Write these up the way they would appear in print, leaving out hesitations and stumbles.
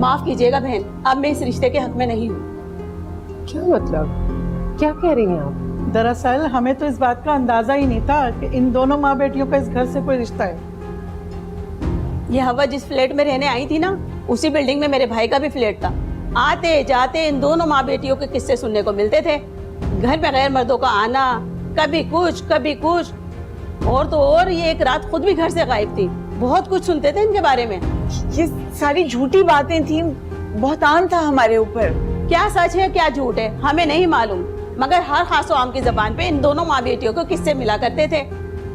माफ कीजिएगा बहन, अब मैं इस रिश्ते के हक में नहीं हूँ। क्या मतलब, क्या कह रही हैं आप? दरअसल हमें तो इस बात का अंदाजा ही नहीं था कि इन दोनों माँ बेटियों का इस घर से कोई रिश्ता है। ये हवा जिस फ्लैट में रहने आई थी ना, उसी बिल्डिंग में मेरे भाई का भी फ्लैट था। आते जाते इन दोनों माँ बेटियों के किस्से सुनने को मिलते थे। घर में गैर मर्दों का आना, कभी कुछ कभी कुछ, और तो और ये एक रात खुद भी घर से गायब थी। बहुत कुछ सुनते थे इनके बारे में। ये सारी झूठी बातें थी, बहतान था हमारे ऊपर। क्या सच है क्या झूठ है हमें नहीं मालूम, मगर हर खासो आम की जबान पे इन दोनों माँ बेटियों को किस्से मिला करते थे।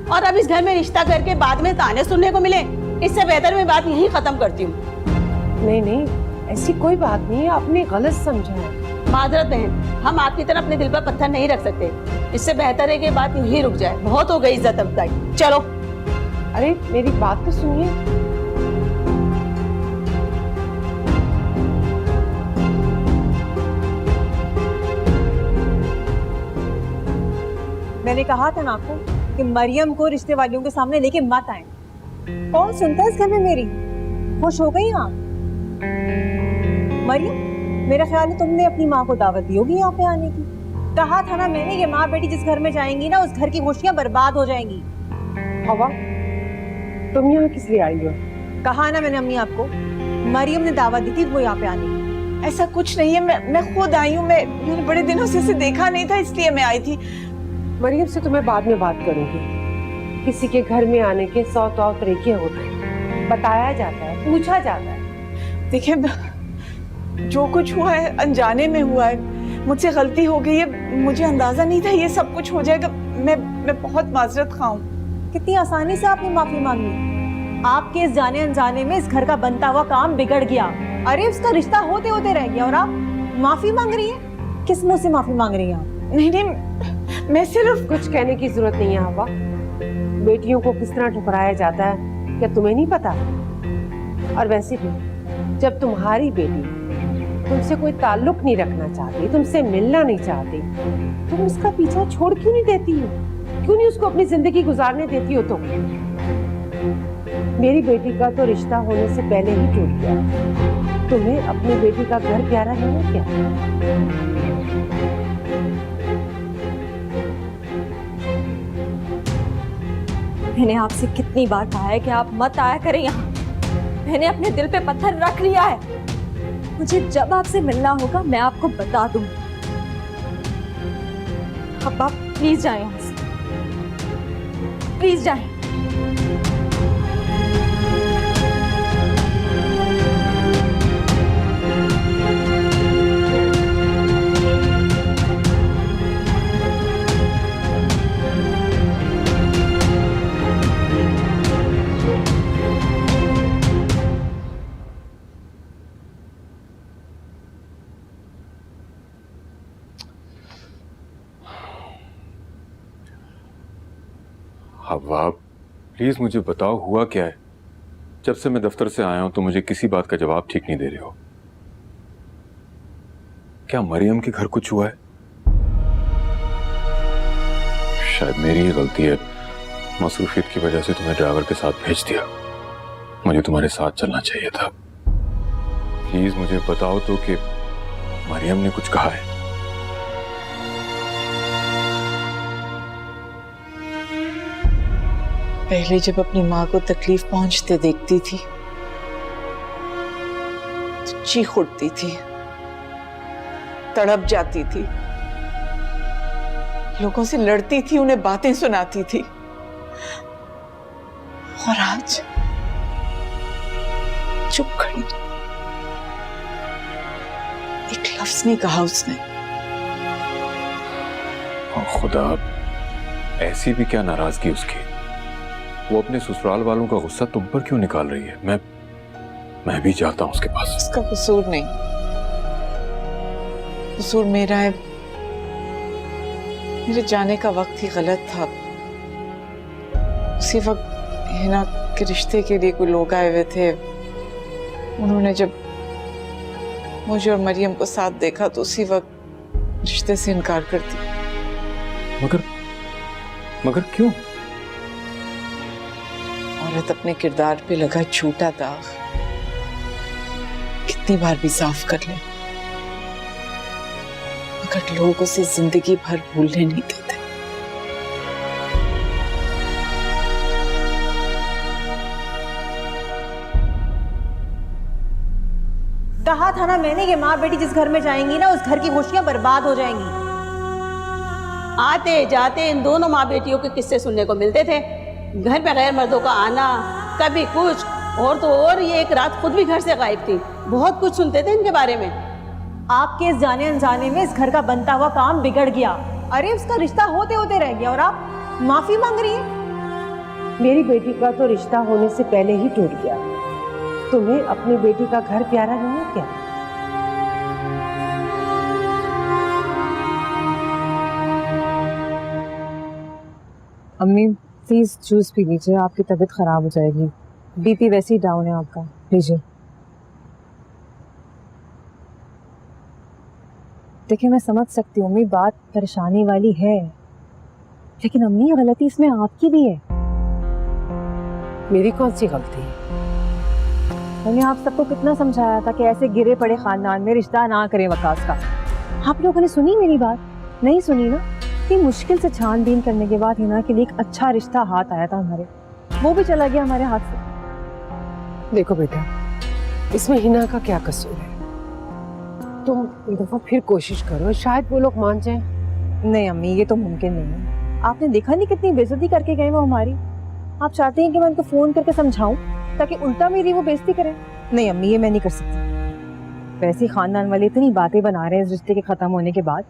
और अब इस घर में रिश्ता करके बाद में ताने सुनने को मिले, इससे बेहतर मैं बात यहीं खत्म करती हूँ। नहीं नहीं, ऐसी कोई बात नहीं है, आपने गलत समझा है। माजरत बहन, हम आपकी तरह अपने दिल पर पत्थर नहीं रख सकते। इससे बेहतर है कि बात यहीं रुक जाए। बहुत हो गई इज्जत अफजाई, चलो। अरे मेरी बात तो सुनिए। मैंने कहा था ना आपको कि मरियम को रिश्ते वालियों के सामने लेके मत आए। कौन सुनता है इस घर में मेरी? खुश हो गई आप? मरियम, मेरा ख्याल है तुमने अपनी माँ को दावत दी होगी यहाँ पे आने की। कहा था ना मैंने, ये माँ बेटी जिस घर में जाएंगी ना, उस घर की खुशियाँ बर्बाद हो जाएंगी। हवा, तुम यहाँ किस लिए आई हो? कहा ना मैंने अम्मी आपको, मरियम ने दावत दी थी वो यहाँ पे आने की। ऐसा कुछ नहीं है, मैं खुद आई हूँ। मैंने बड़े दिनों से इसे देखा नहीं था, इसलिए मैं आई थी। मरियम से तुम्हें बाद में बात करूंगी। किसी के घर में आने के 100 तौर तरीके होते हैं, बताया जाता है, पूछा जाता है। देखिए, जो कुछ हुआ है अनजाने में हुआ है, मुझसे गलती हो गई है। मुझे अंदाजा नहीं था ये सब कुछ हो जाएगा। मैं बहुत माजरत खा हूँ। कितनी आसानी से आपने माफी मांगी। आपके इस जाने अनजाने में इस घर का बनता हुआ काम बिगड़ गया। अरे उसका रिश्ता होते होते रह गया और आप माफी मांग रही हैं? किस मुंह से माफी मांग रही हैं आप? नहीं, मैं सिर्फ कुछ कहने की जरूरत नहीं है हवा। बेटियों को किस तरह ठुकराया जाता है क्या तुम्हें नहीं पता? और वैसे भी जब तुम्हारी बेटी तुमसे कोई ताल्लुक नहीं रखना चाहती, तुमसे मिलना नहीं चाहती, तुम उसका पीछा छोड़ क्यों नहीं देती हो? क्यों नहीं उसको अपनी जिंदगी गुजारने देती हो? तुम मेरी बेटी का तो रिश्ता होने से पहले ही टूट गया। तुम्हें अपनी बेटी का घर प्यारा नहीं है क्या? मैंने आपसे कितनी बार कहा है कि आप मत आया करें यहाँ। मैंने अपने दिल पे पत्थर रख लिया है। मुझे जब आपसे मिलना होगा मैं आपको बता दूंगी। अब आप प्लीज जाएं यहाँ से, प्लीज जाएं। हवा, प्लीज मुझे बताओ हुआ क्या है? जब से मैं दफ्तर से आया हूं तो मुझे किसी बात का जवाब ठीक नहीं दे रहे हो। क्या मरियम के घर कुछ हुआ है? शायद मेरी ही गलती है, मसरूफियत की वजह से तुम्हें ड्राइवर के साथ भेज दिया। मुझे तुम्हारे साथ चलना चाहिए था। प्लीज मुझे बताओ तो कि मरियम ने कुछ कहा है? पहले जब अपनी माँ को तकलीफ पहुंचते देखती थी तो चीख उठती थी, तड़प जाती थी, लोगों से लड़ती थी, उन्हें बातें सुनाती थी। और आज चुप खड़ी, एक लफ्ज नहीं कहा उसने। ओ खुदा, ऐसी भी क्या नाराजगी उसकी? वो अपने ससुराल वालों का गुस्सा तुम पर क्यों निकाल रही है? मैं भी जाता हूं उसके पास। उसका कसूर नहीं, कसूर मेरा है। मेरे जाने का वक्त ही गलत था। उसी वक्त हिना के रिश्ते के लिए कोई लोग आए हुए थे। उन्होंने जब मुझे और मरियम को साथ देखा तो उसी वक्त रिश्ते से इनकार कर दिया। मगर क्यों? औरत अपने किरदार पे लगा झूठा दाग कि कितनी बार भी साफ कर ले, मगर लोग उसे जिंदगी भर भूलने नहीं देते। कहा था ना मैंने कि माँ बेटी जिस घर में जाएंगी ना, उस घर की खुशियां बर्बाद हो जाएंगी। आते जाते इन दोनों माँ बेटियों के किस्से सुनने को मिलते थे। घर में गैर मर्दों का आना, कभी कुछ और तो और, ये एक रात खुद भी घर से गायब थी। बहुत कुछ सुनते थे इनके बारे में। आपके इस जाने अनजाने में इस घर का बनता हुआ काम बिगड़ गया। अरे उसका रिश्ता होते होते रह गया और आप माफी मांग रही हैं। मेरी बेटी का तो रिश्ता होने से पहले ही टूट गया। तुम्हें अपनी बेटी का घर प्यारा नहीं है क्या? अम्मी प्लीज जूस पी लीजिए, आपकी तबीयत खराब हो जाएगी। बीपी वैसे ही डाउन है आपका, लीजिए। देखिए मैं समझ सकती हूँ अम्मी, बात परेशानी वाली है, लेकिन अम्मी गलती इसमें आपकी भी है। मेरी कौन सी गलती है? मैंने आप सबको कितना समझाया था कि ऐसे गिरे पड़े खानदान में रिश्ता ना करें वकास का। आप लोगों ने सुनी मेरी बात? नहीं सुनी ना। कि मुश्किल से छानबीन करने के बाद हिना के लिए एक अच्छा रिश्ता हाथ आया था हमारे, वो भी चला गया हमारे हाथ से। देखो बेटा, इसमें हिना का क्या कसूर है? तुम एक दफा फिर कोशिश करो, शायद वो लोग मान जाएं। नहीं अम्मी, ये तो मुमकिन नहीं है। आपने देखा नहीं कितनी बेइज्जती करके गए वो हमारी। आप चाहते हैं कि मैं उनको फोन करके समझाऊं ताकि उल्टा मेरी वो बेइज्जती करें? नहीं अम्मी, ये मैं नहीं कर सकती। वैसे खानदान वाले इतनी बातें बना रहे हैं इस रिश्ते के खत्म होने के बाद,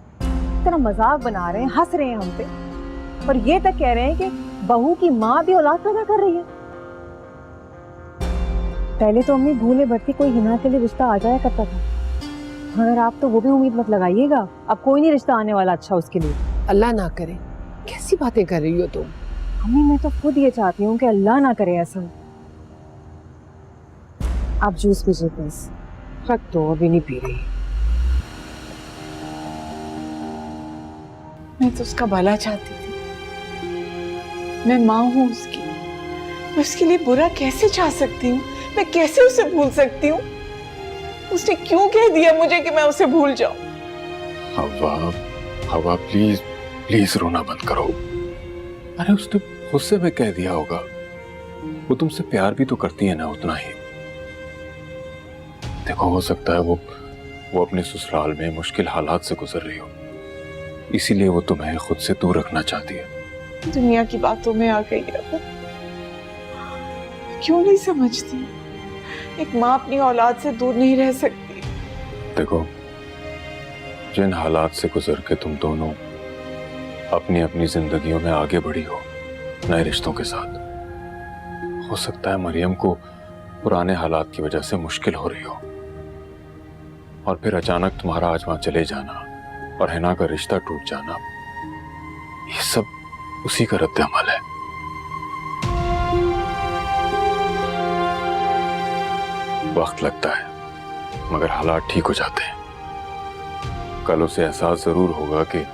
इतना मजाक बना रहे हैं, हंस रहे हैं हम पे, और ये तक कह रहे हैं कि बहू की माँ भी औलाद पैदा कर रही है। पहले तो अम्मी भूले भटके कोई हिना के लिए रिश्ता आ जाया करता था, मगर आप तो वो भी उम्मीद मत लगाइएगा। अब कोई नहीं रिश्ता आने वाला अच्छा उसके लिए। अल्लाह ना करे। कैसी बातें कर रही हो तुम? अम्मी मैं तो खुद ये चाहती हूँ कि अल्लाह ना करे ऐसा। आप जूस पीजिए प्लीज। रख दो, अभी नहीं पी रही। मैं तो उसका भला चाहती थी, मैं माँ हूँ उसकी, मैं उसके लिए बुरा कैसे चाह सकती हूँ? मैं कैसे उसे भूल सकती हूँ? उसने क्यों कह दिया मुझे कि मैं उसे भूल जाऊं? हवा, हवा प्लीज प्लीज रोना बंद करो। अरे उसने गुस्से में कह दिया होगा, वो तुमसे प्यार भी तो करती है ना उतना ही। देखो हो सकता है वो अपने ससुराल में मुश्किल हालात से गुजर रही हो, इसीलिए वो तुम्हें खुद से दूर रखना चाहती है। दुनिया की बातों में आ गई है वो। क्यों नहीं समझती? एक माँ अपनी औलाद से दूर नहीं रह सकती। देखो, जिन हालात से गुजर के तुम दोनों अपनी अपनी जिंदगियों में आगे बढ़ी हो नए रिश्तों के साथ, हो सकता है मरियम को पुराने हालात की वजह से मुश्किल हो रही हो, और फिर अचानक तुम्हारा आज वहां चले जाना और हिना का रिश्ता टूट जाना, ये सब उसी का रद्द अमल है। वक्त लगता है मगर हालात ठीक हो जाते हैं। कल उसे एहसास जरूर होगा कि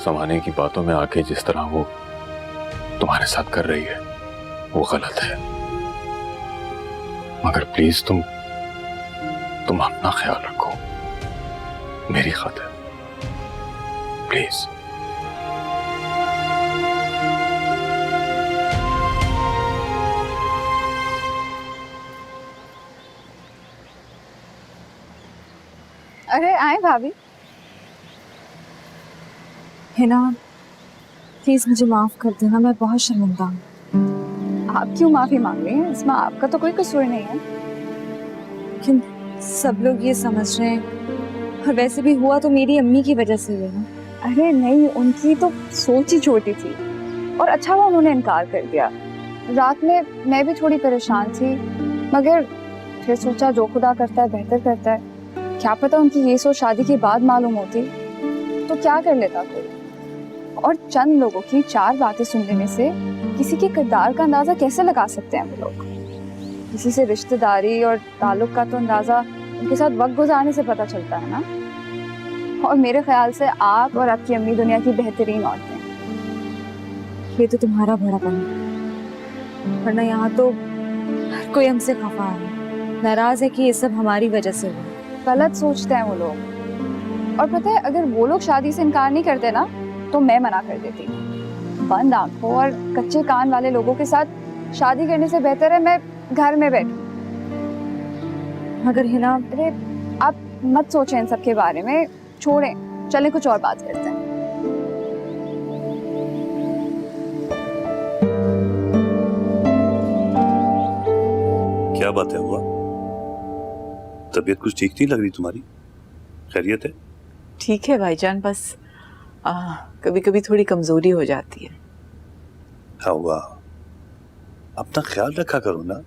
समाने की बातों में आके जिस तरह वो तुम्हारे साथ कर रही है वो गलत है। मगर प्लीज तुम अपना ख्याल रखो मेरी खातिर, प्लीज। अरे आए भाभी। हिना प्लीज मुझे माफ कर देना, मैं बहुत शर्मिंदा हूँ। आप क्यों माफी मांग रही हैं? इसमें आपका तो कोई कसूर नहीं है। लेकिन सब लोग ये समझ रहे हैं, और वैसे भी हुआ तो मेरी अम्मी की वजह से हुआ ना। अरे नहीं, उनकी तो सोच ही छोटी थी, और अच्छा हुआ उन्होंने इनकार कर दिया। रात में मैं भी थोड़ी परेशान थी, मगर फिर सोचा जो खुदा करता है बेहतर करता है। क्या पता उनकी ये सोच शादी के बाद मालूम होती तो क्या कर लेता कोई। और चंद लोगों की चार बातें सुन लेने से किसी के किरदार का अंदाजा कैसे लगा सकते हैं वो लोग? किसी से रिश्तेदारी और ताल्लुक का तो अंदाजा उनके साथ वक्त गुजारने से पता चलता है ना। और मेरे ख्याल से आप और आपकी अम्मी दुनिया की बेहतरीन औरतें। ये तो तुम्हारा बड़ापन है, वरना यहाँ तो हर कोई हमसे खफा है। नाराज है कि ये सब हमारी वजह से हुआ। गलत सोचते हैं वो लोग। और पता है, अगर वो लोग शादी से इनकार नहीं करते ना तो मैं मना कर देती। बंद आंखों और कच्चे कान वाले लोगों के साथ शादी करने से बेहतर है मैं घर में बैठूं। मगर हिना, अरे आप मत सोचें इन सब के बारे में, छोड़ें, चलें कुछ और बात करते हैं। क्या बात है हुआ? तबीयत कुछ ठीक नहीं लग रही तुम्हारी, खैरियत है? ठीक है भाईजान, बस कभी कभी थोड़ी कमजोरी हो जाती है। क्या हुआ? अपना ख्याल रखा करो ना।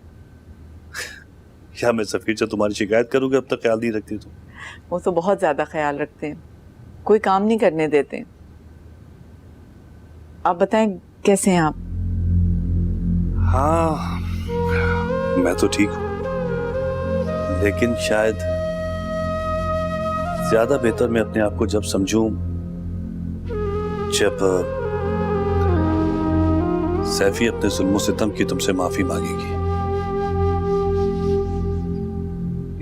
क्या मैं सफीर से तुम्हारी शिकायत करूंगा अब तक ख्याल नहीं रखती तुम? वो तो बहुत ज्यादा ख्याल रखते हैं, कोई काम नहीं करने देते। आप बताएं कैसे हैं आप? हाँ, मैं तो ठीक हूं, लेकिन शायद ज्यादा बेहतर मैं अपने आप को जब समझूं जब सैफी अपने जुल्म सितम की तुमसे माफी मांगेगी।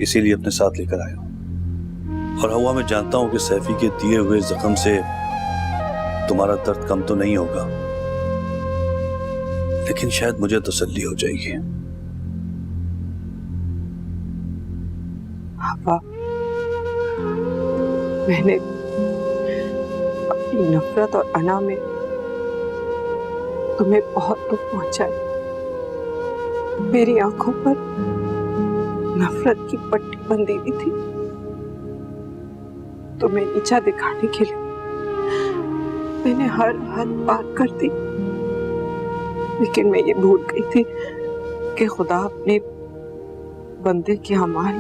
इसीलिए अपने साथ लेकर आया हूं। और हुआ, मैं जानता हूं कि सैफी के दिए हुए जख्म से तुम्हारा दर्द कम तो नहीं होगा, लेकिन शायद मुझे तसल्ली हो जाएगी। हवा, मैंने अपनी नफरत और अना में तुम्हें बहुत दुख पहुंचाया। मेरी आंखों पर नफरत की पट्टी बंधी हुई थी। तुम्हें नीचा दिखाने के लिए मैंने हर हद पार कर दी, लेकिन मैं ये भूल गई थी कि खुदा अपने बंदे के अमाल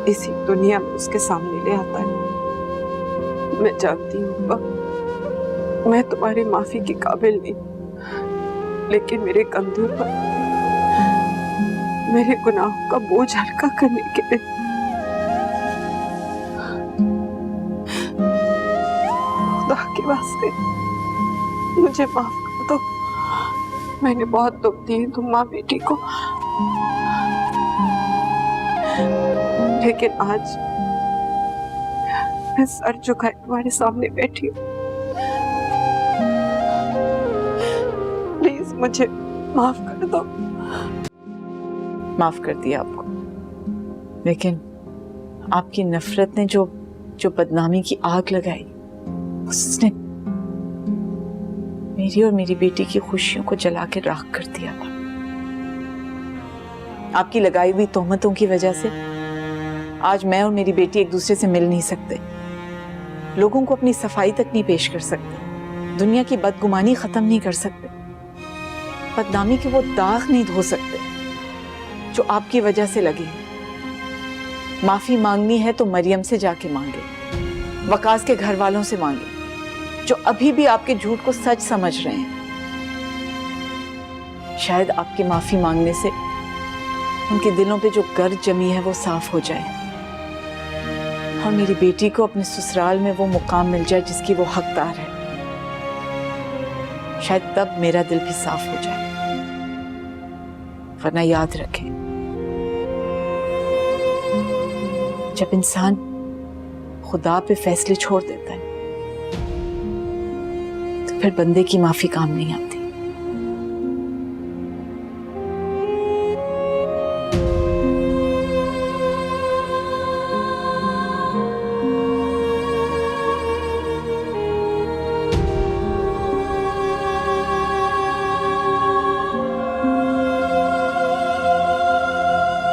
इसी दुनिया में उसके सामने ले आता है। मैं जानती हूँ मैं तुम्हारी माफी की काबिल नहीं, लेकिन मेरे कंधों पर मेरे गुनाहों का बोझ हल्का करने के लिए खुदा के वास्ते मुझे माफ कर दो। मैंने बहुत दुख दिए तुम माँ बेटी को, लेकिन आज मैं सर झुकाए तुम्हारे सामने बैठी हूँ। प्लीज मुझे माफ कर दो। माफ कर दिया आपको, लेकिन आपकी नफरत ने जो बदनामी की आग लगाई, उसने मेरी और मेरी बेटी की खुशियों को जला के राख कर दिया था। आपकी लगाई हुई तोहमतों की वजह से आज मैं और मेरी बेटी एक दूसरे से मिल नहीं सकते, लोगों को अपनी सफाई तक नहीं पेश कर सकते, दुनिया की बदगुमानी खत्म नहीं कर सकते, बदनामी के वो दाग नहीं धो सकते जो आपकी वजह से लगे। माफी मांगनी है तो मरियम से जाके मांगे, वकास के घर वालों से मांगे जो अभी भी आपके झूठ को सच समझ रहे हैं। शायद आपकी माफी मांगने से उनके दिलों पे जो गर्द जमी है वो साफ हो जाए और मेरी बेटी को अपने ससुराल में वो मुकाम मिल जाए जिसकी वो हकदार है। शायद तब मेरा दिल भी साफ हो जाए। वरना याद रखें, जब इंसान खुदा पे फैसले छोड़ देता है तो फिर बंदे की माफी काम नहीं आती।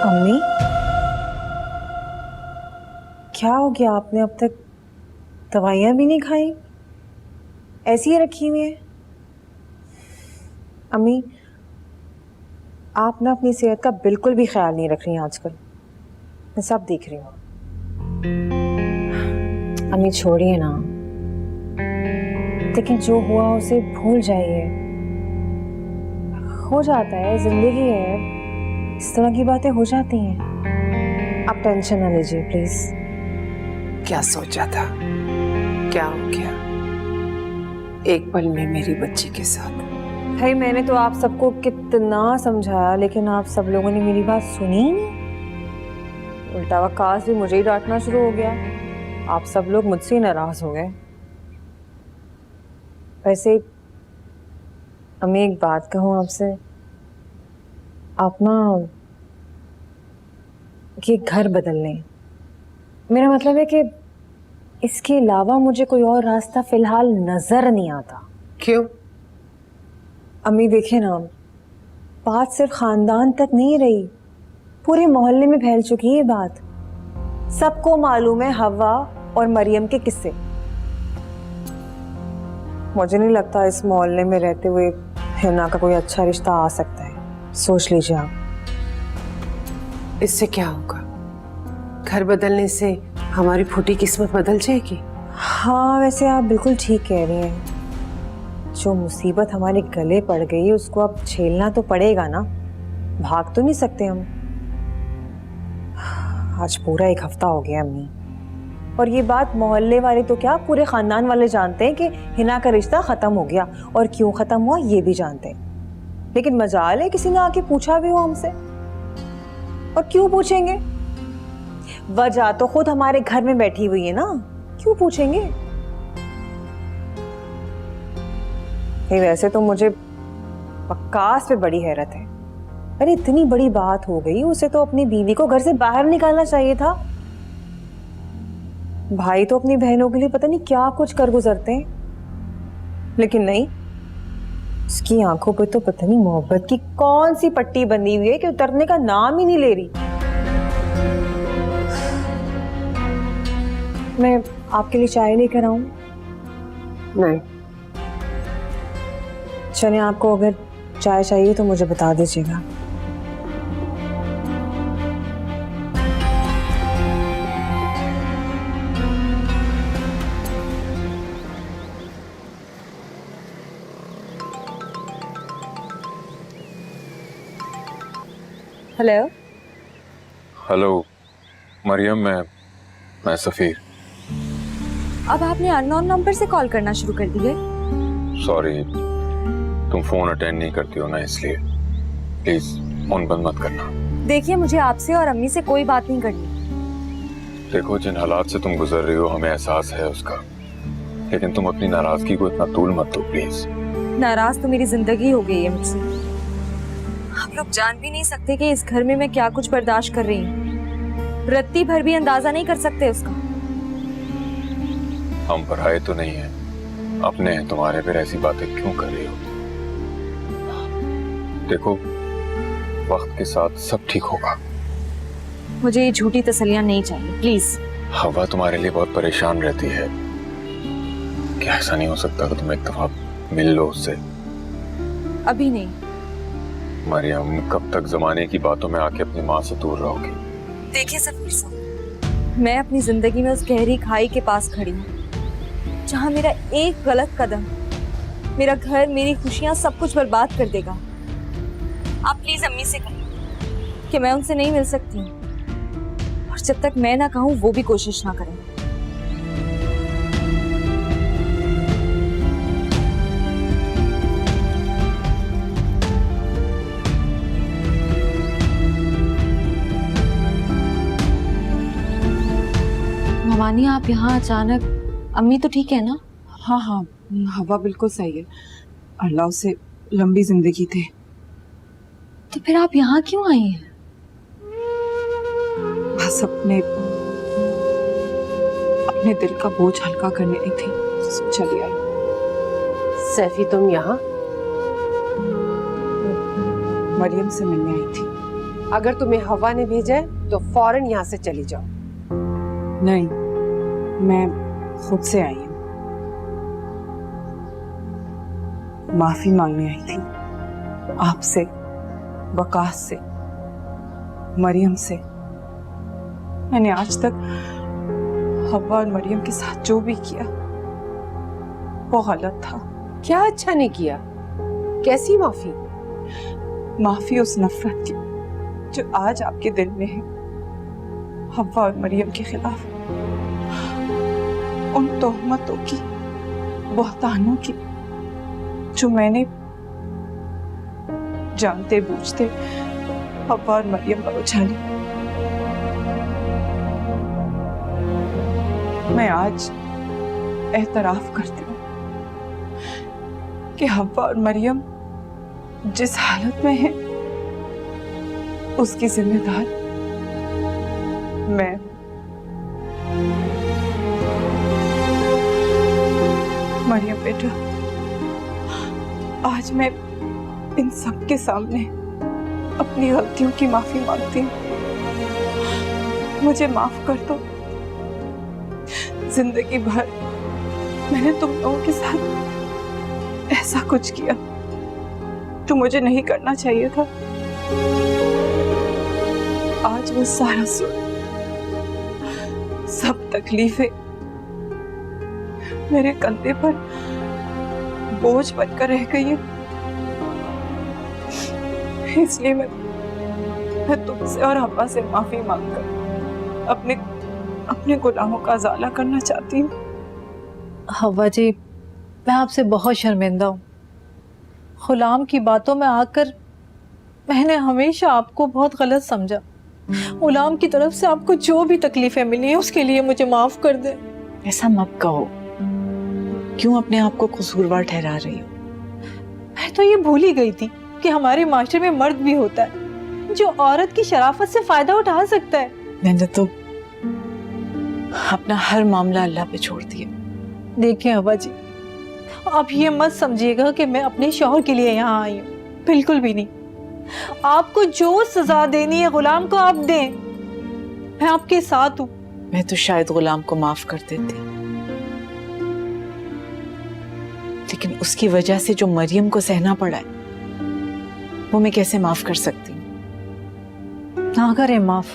अम्मी, क्या हो गया? आपने अब तक दवाइयाँ भी नहीं खाई, ऐसी ही रखी हुई है? अम्मी, आप ना अपनी सेहत का बिल्कुल भी ख्याल नहीं रख रही हैं आजकल, मैं सब देख रही हूँ। अम्मी छोड़िए ना, लेकिन जो हुआ उसे भूल जाइए। हो जाता है, जिंदगी है, इस तरह की बातें हो जाती हैं। आप टेंशन ना लीजिए प्लीज। क्या सोचा था, क्या हो गया एक पल में मेरी बच्ची के साथ? भाई मैंने तो आप सबको कितना समझाया, लेकिन आप सब लोगों ने मेरी बात सुनी ही नहीं। उल्टा वकास भी मुझे ही डांटना शुरू हो गया। आप सब लोग मुझसे ही नाराज हो गए। वैसे अम्मी एक बात कहूँ आपसे, आप ना ये घर बदल लें। मेरा मतलब है कि इसके अलावा मुझे कोई और रास्ता फिलहाल नजर नहीं आता। क्यों? अम्मी देखे ना, बात सिर्फ खानदान तक नहीं रही, पूरे मोहल्ले में फैल चुकी है ये बात। सबको मालूम है हवा और मरियम के किस्से। मुझे नहीं लगता इस मोहल्ले में रहते हुए हिना का कोई अच्छा रिश्ता आ सकता है। सोच लीजिए आप। इससे क्या होगा? घर बदलने से हमारी फूटी किस्मत बदल जाएगी। हाँ वैसे आप बिल्कुल ठीक कह रही हैं। जो मुसीबत हमारे गले पड़ गई है उसको अब झेलना तो पड़ेगा ना, भाग तो नहीं सकते हम। आज पूरा एक हफ्ता हो गया अम्मी, और ये बात मोहल्ले वाले तो क्या पूरे खानदान वाले जानते हैं कि हिना का रिश्ता खत्म हो गया, और क्यों खत्म हुआ ये भी जानते हैं। लेकिन मजाल है किसी ने आके पूछा भी हो हमसे। और क्यों पूछेंगे? वजह तो खुद हमारे घर में बैठी हुई है ना, क्यों पूछेंगे? वैसे तो मुझे वकास पे बड़ी हैरत है। अरे इतनी बड़ी बात हो गई, उसे तो अपनी बीवी को घर से बाहर निकालना चाहिए था। भाई तो अपनी बहनों के लिए पता नहीं क्या कुछ कर गुजरते हैं, लेकिन नहीं, उसकी आंखों पे तो पता नहीं मोहब्बत की कौन सी पट्टी बंधी हुई है कि उतरने का नाम ही नहीं ले रही। मैं आपके लिए चाय लेकर आऊं? नहीं। चले, आपको अगर चाय चाहिए तो मुझे बता दीजिएगा। हेलो। हेलो मरियम, मैं सफीर। अब आपने अननोन नंबर से कॉल करना शुरू कर दिए। सॉरी, तुम फोन अटेंड नहीं करती हो ना, इसलिए प्लीज फोन बंद मत करना। देखिए, मुझे आपसे और अम्मी से कोई बात नहीं करनी। देखो, जिन हालात से तुम गुजर रही हो हमें एहसास है उसका, लेकिन तुम अपनी नाराजगी को इतना तूल मत दो प्लीज। नाराज तो मेरी जिंदगी हो गई है मुझसे। आप लोग जान भी नहीं सकते कि इस घर में मैं क्या कुछ बर्दाश्त कर रही हूँ। रत्ती भर भी अंदाजा नहीं कर सकते उसका। हम पराए तो नहीं है, अपने हैं। तुम्हारे फिर ऐसी बातें क्यों कर रही हो? देखो, वक्त के साथ सब ठीक होगा। मुझे ये झूठी तसल्लियां नहीं चाहिए, प्लीज। हवा तुम्हारे लिए बहुत परेशान रहती है। क्या ऐसा नहीं हो सकता कि तुम एक दफा मिल लो उससे? अभी नहीं। मरियम, कब तक जमाने की बातों में आके अपनी माँ से दूर रहोगी? देखिए सफीर साहब, मैं अपनी जिंदगी में उस गहरी खाई के पास खड़ी हूँ जहाँ मेरा एक गलत कदम मेरा घर, मेरी खुशियाँ, सब कुछ बर्बाद कर देगा। आप प्लीज अम्मी से कहिए कि मैं उनसे नहीं मिल सकती, और जब तक मैं ना कहूँ वो भी कोशिश ना करें। मामानी, आप यहाँ अचानक? अम्मी तो ठीक है ना? हाँ हाँ, हवा बिल्कुल सही है। अल्लाह उसे लंबी जिंदगी दे। तो फिर आप यहाँ क्यों आई हैं? बस अपने दिल का बोझ हल्का करने आई थी, तो चली आई। सैफी, तुम यहाँ? मरियम से मिलने आई थी। अगर तुम्हें हवा ने भेजा है तो फौरन यहाँ से चली जाओ। नहीं, मैं खुद से आई हूँ। माफी मांगने आई थी आपसे, वकास से, मरियम से। मैंने आज तक हवा और मरियम के साथ जो भी किया वो गलत था। क्या अच्छा नहीं किया? कैसी माफी? माफी उस नफरत की जो आज आपके दिल में है, हवा और मरियम के खिलाफ। उन तोहमतों की, बहतानों की जो मैंने जानते बूझते हवा और मरियम पर उछाली। मैं आज एतराफ करती हूँ कि हव्वा और मरियम जिस हालत में है उसकी जिम्मेदार मैं। मरियम बेटा, आज मैं इन सब के सामने अपनी गलतियों की माफी मांगती हूँ। मुझे माफ कर दो। जिंदगी भर मैंने तुम लोगों के साथ ऐसा कुछ किया जो मुझे नहीं करना चाहिए था। आज वो सारा सब तकलीफें मेरे कंधे पर बोझ बनकर रह गई है। इसलिए मैं तुमसे और हव्वा से माफी मांगकर अपने गुनाहों का अज़ाला करना चाहती हूँ। हव्वा जी, मैं आपसे बहुत शर्मिंदा हूँ। गुलाम की बातों में आकर मैंने हमेशा आपको बहुत गलत समझा। गुलाम की तरफ से आपको जो भी तकलीफें मिली हैं उसके लिए मुझे माफ कर दे। ऐसा मत कहो। क्यों अपने आप को कसूरवार ठहरा रही हो? मैं तो ये भूल ही गई थी कि हमारे माशरे में मर्द भी होता है जो औरत की शराफत से फायदा उठा सकता है। मैंने तो अपना हर मामला अल्लाह पे छोड़ दिया। देखिए हव्वा जी, आप ये मत समझिएगा कि मैं अपने शौहर के लिए यहाँ आई हूँ, बिल्कुल भी नहीं। आपको जो सजा देनी है गुलाम को आप दें, मैं आपके साथ हूँ। मैं तो शायद गुलाम को माफ कर देती, लेकिन उसकी वजह से जो मरियम को सहना पड़ा है वो मैं कैसे माफ कर सकती हूँ? ना करें माफ,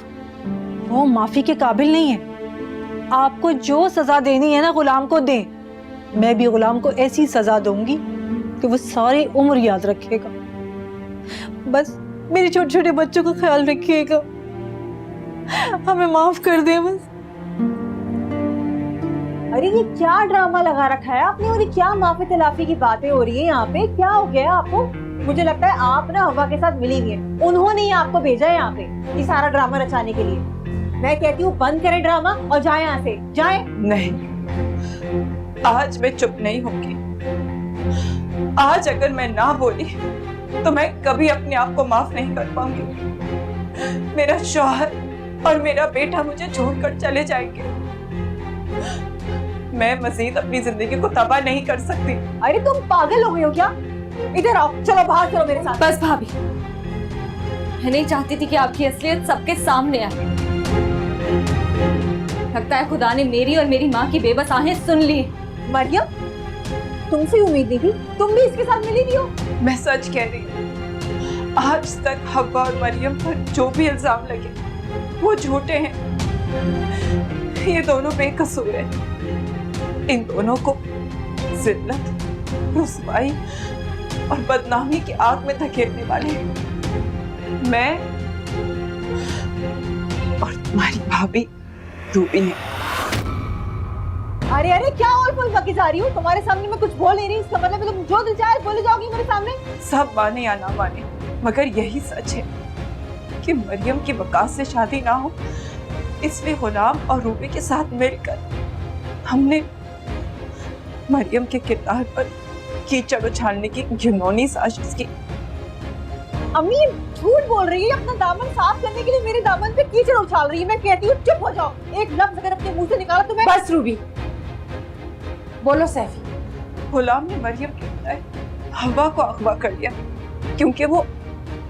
वो माफी के काबिल नहीं है। आपको जो सजा देनी है ना गुलाम को दें। मैं भी गुलाम को ऐसी सजा दूंगी कि वो सारी उम्र याद रखेगा। बस मेरे छोटे छोटे बच्चों का ख्याल रखिएगा। हमें माफ कर दे बस। अरे ये क्या ड्रामा लगा रखा है आपने, और ये क्या माफी तलाफी की बातें हो रही है यहाँ पे? क्या हो गया आपको? मुझे लगता है आप ना हव्वा के साथ मिली हुई हैं। उन्होंने ही आपको भेजा है यहाँ पे ये सारा ड्रामा रचाने के लिए। मैं कहती हूँ बंद करें ड्रामा और जाए यहाँ से, जाए। नहीं, आज मैं चुप नहीं होंगी। आज अगर मैं ना बोली तो मैं कभी अपने आप को माफ नहीं कर पाऊंगी। मेरा शौहर और मेरा बेटा मुझे छोड़कर चले जाएंगे। मैं मजीद अपनी जिंदगी को तबाह नहीं कर सकती। अरे तुम पागल हो गई हो क्या? इधर आओ, चलो बाहर चलो मेरे साथ। बस भाभी, मैं नहीं चाहती थी कि आपकी असलियत सबके सामने आए। लगता है खुदा ने मेरी और मेरी माँ की बेबस आहें सुन ली। मरियम, तुमसे उम्मीद नहीं थी, तुम भी इसके साथ मिली भी हो। मैं सच कह रही हूँ। आज तक हव्वा और मरियम पर जो भी इल्जाम लगे वो झूठे हैं। ये दोनों बेकसूर हैं। इन दोनों को जिल्लत, रुसवाई और बदनामी की आग में धकेलने वाले हैं मैं और तुम्हारी भाभी रूबी है। अरे अरे क्या और फुल बकी जा रही हूँ? तुम्हारे सामने मैं कुछ बोल नहीं रही, इसका मतलब है तुम जो दिल चाहे बोले जाओगी मेरे सामने। सब माने या ना माने, मगर यही सच है कि मरियम की वकास से शादी ना हो, इसलिए गुलाम और रूबी के साथ मिलकर हमने मरियम के किरदार पर कीचड़ उछालने की घिनौनी साजिश की। अम्मी ये झूठ बोल रही है। अपना दामन साफ करने के लिए मेरे दामन पे कीचड़ उछाल रही है। मैं कहती हूँ चुप हो जाओ। एक लफ्ज अगर अपने मुंह से निकाला तो मैं। बस रूबी, बोलो सैफी। गुलाम ने मरियम के बजाय हव्वा को अगवा कर लिया क्योंकि वो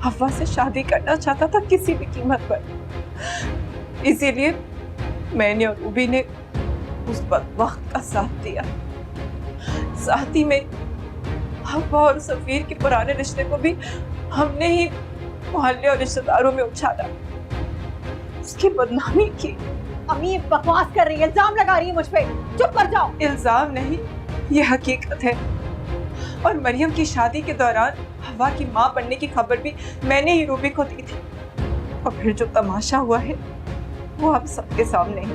हव्वा से शादी करना चाहता था किसी भी कीमत पर। इसीलिए मैंने और रूबी ने उस वक्त का साथ दिया। साथ ही में हव्वा और सफीर के पुराने रिश्ते को भी हमने ही मोहल्ले और रिश्तेदारों में उछाला, उसकी बदनामी की। अम्मी ये बकवास कर रही है, इल्जाम लगा रही है मुझ पे। चुप कर जाओ। इल्जाम नहीं, ये हकीकत है। और मरियम की शादी के दौरान हव्वा की माँ बनने की खबर भी मैंने ही रूबी को दी थी। और फिर जो तमाशा हुआ है वो आप सबके सामने है।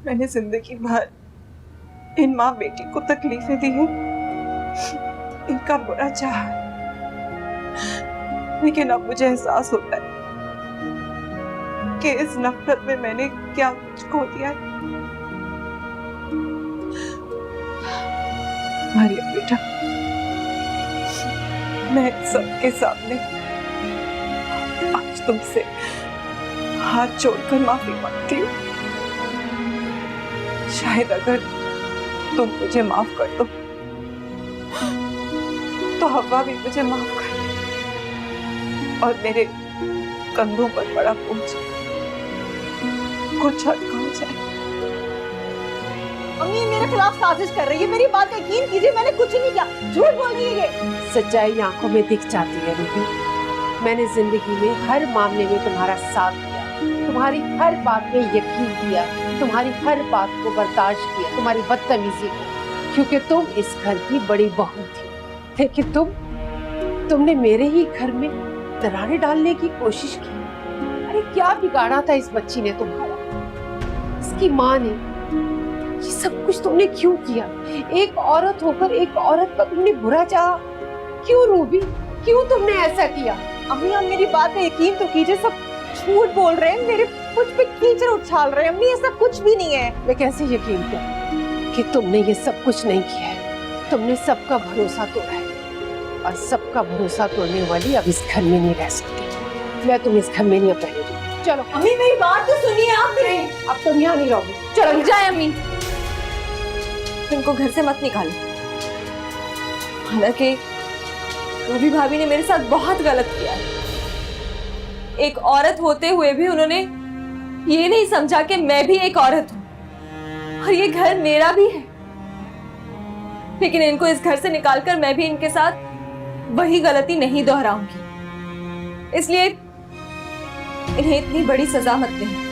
मैंने जिंदगी भर इन माँ बेटी को तकलीफें दी हैं, इनका बुरा चाहा, लेकिन अब मुझे एहसास होता है कि इस नफरत में मैंने क्या कुछ खो दिया है। मारिया बेटा, मैं सबके सामने आज तुमसे हाथ जोड़कर माफी मांगती हूँ। शायद अगर तुम मुझे माफ कर दो तो हवा भी मुझे माफ कर दे और मेरे कंधों पर बड़ा बोझ कुछ हल्का हो जाए। अम्मी ये मेरे खिलाफ साजिश कर रही है, मेरी बात का यकीन कीजिए, मैंने कुछ नहीं किया, झूठ बोल रही है ये। सच्चाई आंखों में दिख जाती है रूबी। मैंने जिंदगी में हर मामले में तुम्हारा साथ दिया, तुम्हारी हर बात में यकीन किया, तुम्हारी हर बात को बर्दाश्त किया, तुम्हारी बदतमीजी को, क्योंकि तुम इस घर की बड़ी बहू थी। लेकिन तुमने मेरे ही घर में दरारें डालने की कोशिश की। अरे क्या बिगाड़ा था इस बच्ची ने तुम्हारा, इसकी माँ ने? ये सब कुछ तुमने क्यों किया? एक औरत होकर एक औरत का तुमने बुरा चाहा क्यों रूबी? क्यों तुमने ऐसा किया? अम्मी आप मेरी बात का यकीन तो कीजिए, सब झूठ बोल रहे हैं, मेरे मुझ पे कीचड़ उछाल रहे हैं। अम्मी ऐसा कुछ भी नहीं है। मैं कैसे यकीन करूं कि तुमने ये सब कुछ नहीं किया है? तुमने सबका भरोसा तोड़ा है और सबका भरोसा तोड़ने वाली अब इस घर में नहीं रह सकती। मैं तुम इस घर में नहीं अब रहूंगी। चलो अम्मी मेरी बात तो सुनिए आप। नहीं, अब तुम यहाँ नहीं रहोगी। चलो जाए अम्मी, इनको घर से मत निकालो। हालांकि रूबी भाभी ने मेरे साथ बहुत गलत किया है। एक औरत होते हुए भी उन्होंने ये नहीं समझा कि मैं भी एक औरत हूं और ये घर मेरा भी है। लेकिन इनको इस घर से निकालकर मैं भी इनके साथ वही गलती नहीं दोहराऊंगी, इसलिए इन्हें इतनी बड़ी सजा मत दें।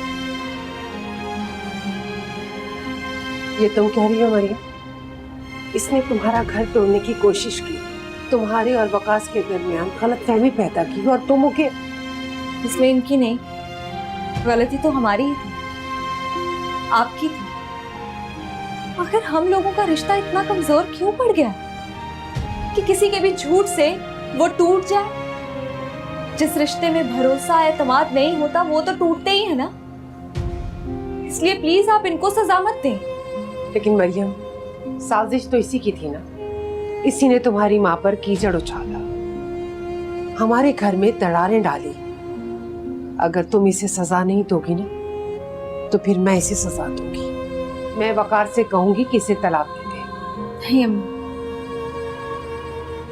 ये तुम कह रही हो मरियम, इसने तुम्हारा घर तोड़ने की कोशिश की, तुम्हारे और वकास के दरमियान गलतफहमी पैदा की और तुम के। इसमें इनकी नहीं, गलती तो हमारी ही थी, आपकी थी। आखिर हम लोगों का रिश्ता इतना कमजोर क्यों पड़ गया कि किसी के भी झूठ से वो टूट जाए? जिस रिश्ते में भरोसा एतमाद नहीं होता वो तो टूटते ही है ना। इसलिए प्लीज आप इनको सजा मत दें। लेकिन मरियम, साजिश तो इसी की थी ना। इसी ने तुम्हारी माँ पर कीचड़ उछाला, हमारे घर में दरारें डाली। अगर तुम इसे सजा नहीं दोगी ना तो फिर मैं इसे सजा दूंगी। मैं वकार से कहूंगी कि इसे तलाक दे दे। नहीं अम्मी,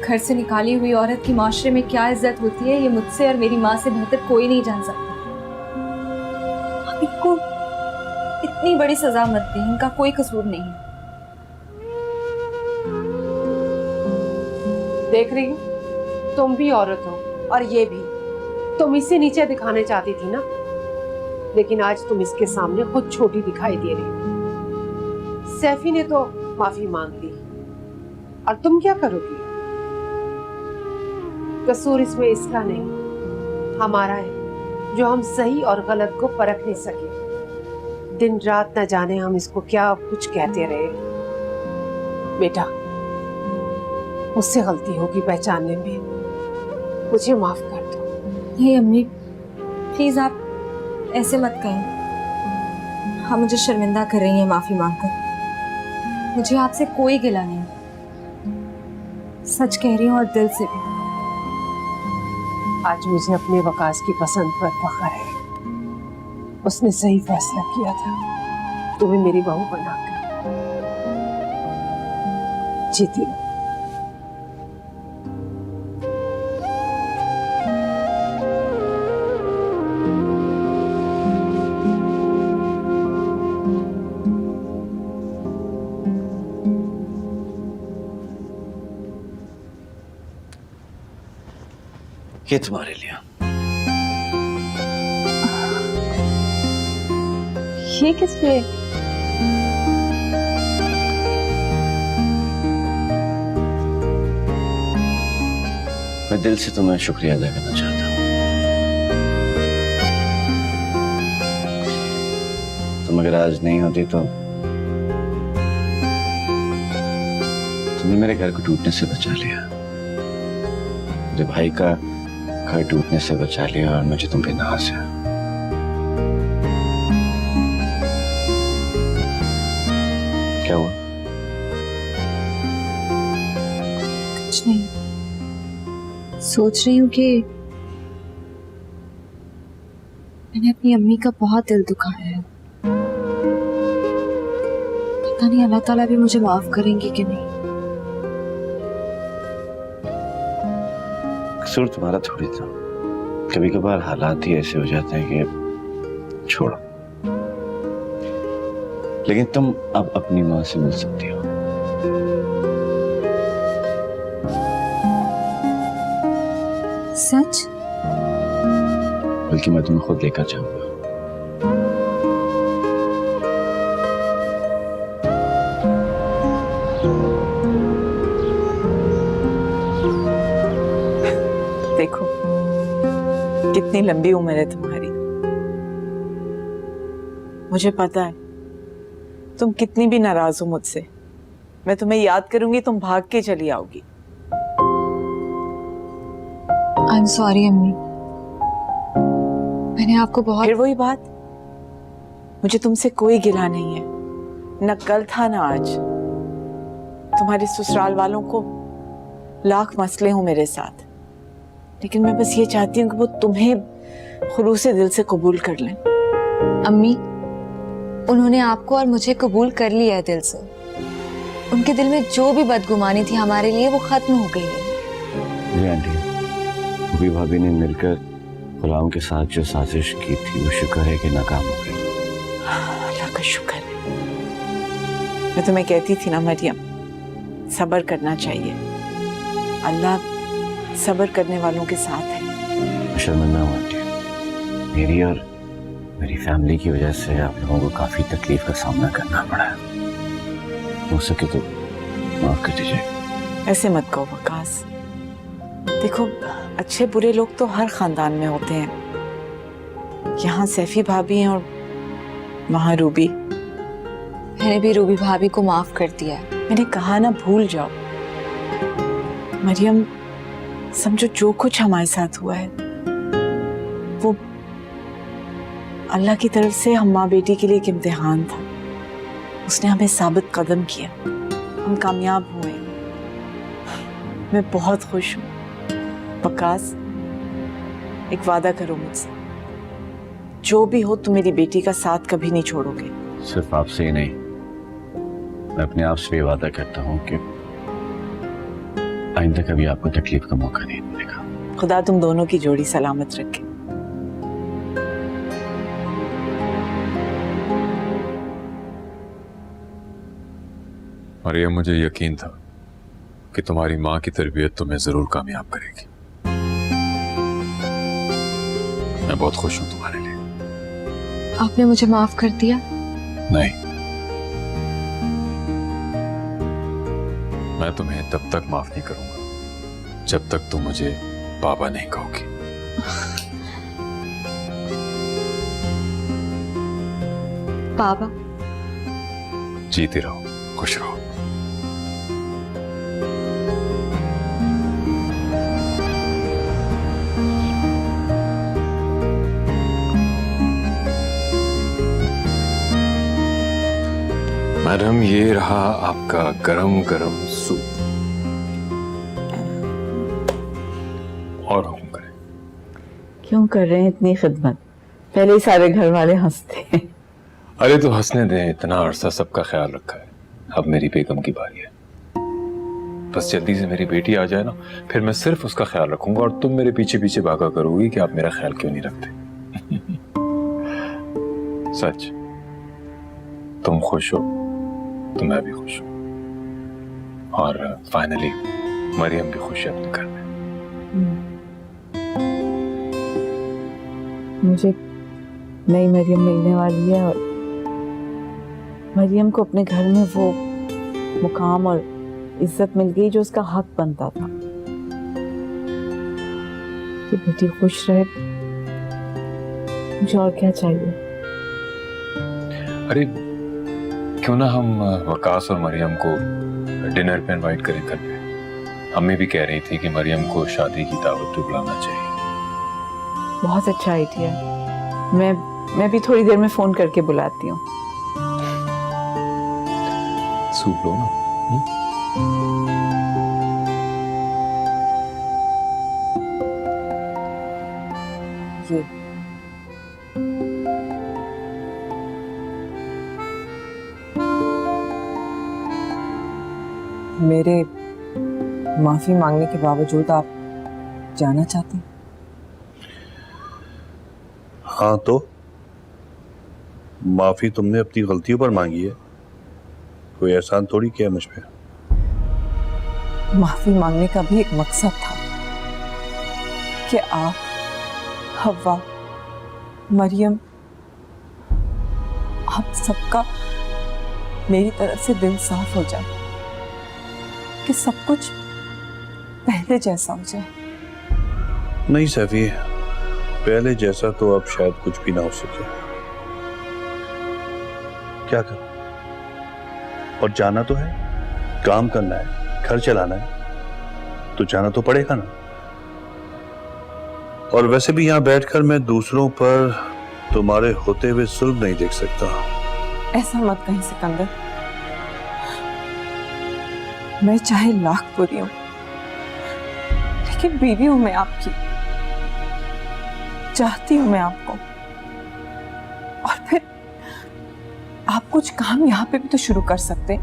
घर से निकाली हुई औरत की माशरे में क्या इज्जत होती है ये मुझसे और मेरी माँ से बेहतर कोई नहीं जान सकता। आप इनको इतनी बड़ी सजा मत दें, इनका कोई कसूर नहीं है। देख रही हो, तुम भी औरत हो और ये भी। तुम इसे नीचे दिखाने चाहती थी ना, लेकिन आज तुम इसके सामने खुद छोटी दिखाई दे रही हो। सैफी ने तो माफी मांग ली और तुम क्या करोगी? कसूर इसमें इसका नहीं, हमारा है, जो हम सही और गलत को परख नहीं सके। दिन रात न जाने हम इसको क्या कुछ कहते रहे। बेटा, मुझसे गलती होगी पहचानने में, मुझे माफ कर दो। नहीं अम्मी, प्लीज आप ऐसे मत कहें। हाँ, मुझे शर्मिंदा कर रही हैं माफी मांगकर। मुझे आपसे कोई गिला नहीं, सच कह रही हूँ और दिल से भी। आज मुझे अपने वकास की पसंद पर फख्र है। उसने सही फैसला किया था तुम्हें मेरी बहू बनाकर। जीती रहो। ये तुम्हारे लिए। ये किस लिए? मैं दिल से तुम्हें शुक्रिया अदा करना चाहता हूँ। तुम अगर आज नहीं होती तो तुमने मेरे घर को टूटने से बचा लिया, मेरे भाई का घर टूटने से बचा लिया और मुझे तुम पे नाज है। क्या हुआ? कुछ नहीं, सोच रही हूँ कि मैंने अपनी अम्मी का बहुत दिल दुखाया है। पता नहीं अल्लाह ताला भी मुझे माफ करेंगे कि नहीं। कसूर तुम्हारा थोड़ी था, कभी कभार हालात ही ऐसे हो जाते हैं कि छोड़ो। लेकिन तुम अब अपनी माँ से मिल सकती हो। सच? बल्कि मैं तुम्हें खुद लेकर जाऊंगा। देखो कितनी लंबी उम्र है तुम्हारी। मुझे पता है तुम कितनी भी नाराज हो मुझसे, मैं तुम्हें याद करूंगी, तुम भाग के चली आओगी। आई एम सॉरी अम्मी, मैंने आपको बहुत। फिर वही बात, मुझे तुमसे कोई गिला नहीं है, न कल था न आज। तुम्हारे ससुराल वालों को लाख मसले हो मेरे साथ, लेकिन मैं बस ये चाहती हूँ कि वो तुम्हें खुलूसे दिल से कबूल कर लें। अम्मी, उन्होंने आपको और मुझे कबूल कर लिया है दिल से। उनके दिल में जो भी बदगुमानी थी हमारे लिए वो खत्म हो गई है। जी आंटी, भी भाभी ने मिलकर गुलाम के साथ जो साजिश की थी वो शुक्र है कि नाकाम हो गई। अल्लाह का शुक्र है। मैं तुम्हें कहती थी ना मरियम, सब्र करना चाहिए, अल्लाह सब्र करने वालों के साथ है। शर्मिंदा हूँ आंटी, मेरी और मेरी फैमिली की वजह से आप लोगों को काफी तकलीफ का सामना करना पड़ा है। हो सके तो माफ कर दीजिए। ऐसे मत कहो वकास, देखो अच्छे बुरे लोग तो हर खानदान में होते हैं। यहाँ सैफी भाभी हैं और वहाँ रूबी। मैंने भी रूबी भाभी को माफ कर दिया है। मैंने कहा ना भूल जाओ। मरियम, समझो जो कुछ हमारे साथ हुआ है वो अल्लाह की तरफ से हम माँ बेटी के लिए एक इम्तिहान था। उसने हमें साबित कदम किया, हम कामयाब हुए। मैं बहुत खुश हूँ। वकास, एक वादा करो मुझसे, जो भी हो तुम मेरी बेटी का साथ कभी नहीं छोड़ोगे। सिर्फ आपसे ही नहीं, मैं अपने आप से भी वादा करता हूँ कि आइंदा कभी आपको तकलीफ का मौका नहीं मिलेगा। खुदा तुम दोनों की जोड़ी सलामत रखे। मरियम, मुझे यकीन था कि तुम्हारी माँ की तरबियत तुम्हें जरूर कामयाब करेगी। मैं बहुत खुश हूं तुम्हारे लिए। आपने मुझे माफ कर दिया? नहीं, मैं तुम्हें तब तक माफ नहीं करूंगा जब तक तुम मुझे बाबा नहीं कहोगी। बाबा? जीते रहो, खुश रहो। मैडम, ये रहा आपका गरम गरम सूप। और हुक्म करें। क्यों कर रहे हैं इतनी खिदमत? पहले ही सारे घर वाले हंसते हैं। अरे तो हंसने दें, इतना अरसा सबका ख्याल रखा है, अब मेरी बेगम की बारी है। बस जल्दी से मेरी बेटी आ जाए ना, फिर मैं सिर्फ उसका ख्याल रखूंगा और तुम मेरे पीछे पीछे भागा करोगी कि आप मेरा ख्याल क्यों नहीं रखते। सच, तुम खुश हो तो मैं भी खुश हूं, और फाइनली मरियम भी खुश है अपने घर में। मुझे नई मरियम मिलने वाली है और मरियम को अपने घर में वो मुकाम और इज्जत मिल गई जो उसका हक बनता था। कि बेटी खुश रहे, मुझे और क्या चाहिए। अरे क्यों ना हम वकास और मरियम को डिनर पे इनवाइट करें घर पे। अम्मी भी कह रही थी कि मरियम को शादी की दावत पे बुलाना चाहिए। बहुत अच्छा आइडिया है। मैं भी थोड़ी देर में फोन करके बुलाती हूँ। सूप लो ना। ये मेरे माफी मांगने के बावजूद आप जाना चाहते हैं? हाँ तो माफी तुमने अपनी गलतियों पर मांगी है, कोई एहसान थोड़ी किया मुझ पे। माफी मांगने का भी एक मकसद था कि आप, हव्वा, मरियम, आप सबका मेरी तरफ से दिल साफ हो जाए, कि सब कुछ पहले जैसा हो जाए। नहीं सैफी, पहले जैसा तो अब शायद कुछ भी ना हो सके। क्या करूं? और जाना तो है, काम करना है, घर चलाना है, तो जाना तो पड़ेगा ना। और वैसे भी यहां बैठकर मैं दूसरों पर तुम्हारे होते हुए जुल्म नहीं देख सकता। ऐसा मत कहीं सिकंदर, मैं चाहे लाख बुरी हूं, लेकिन बीवी हूं मैं आपकी, चाहती हूं मैं आपको। और फिर आप कुछ काम यहाँ पे भी तो शुरू कर सकते हैं,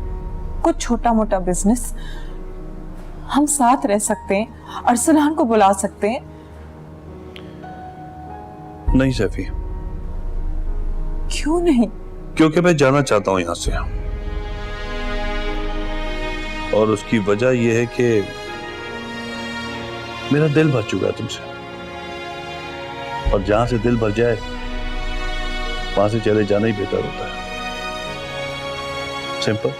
कुछ छोटा मोटा बिजनेस। हम साथ रह सकते हैं, अरसलान को बुला सकते हैं। नहीं सैफी। क्यों नहीं? क्योंकि मैं जाना चाहता हूं यहां से, और उसकी वजह यह है कि मेरा दिल भर चुका है तुमसे, और जहां से दिल भर जाए वहां से चले जाना ही बेहतर होता है। सिंपल।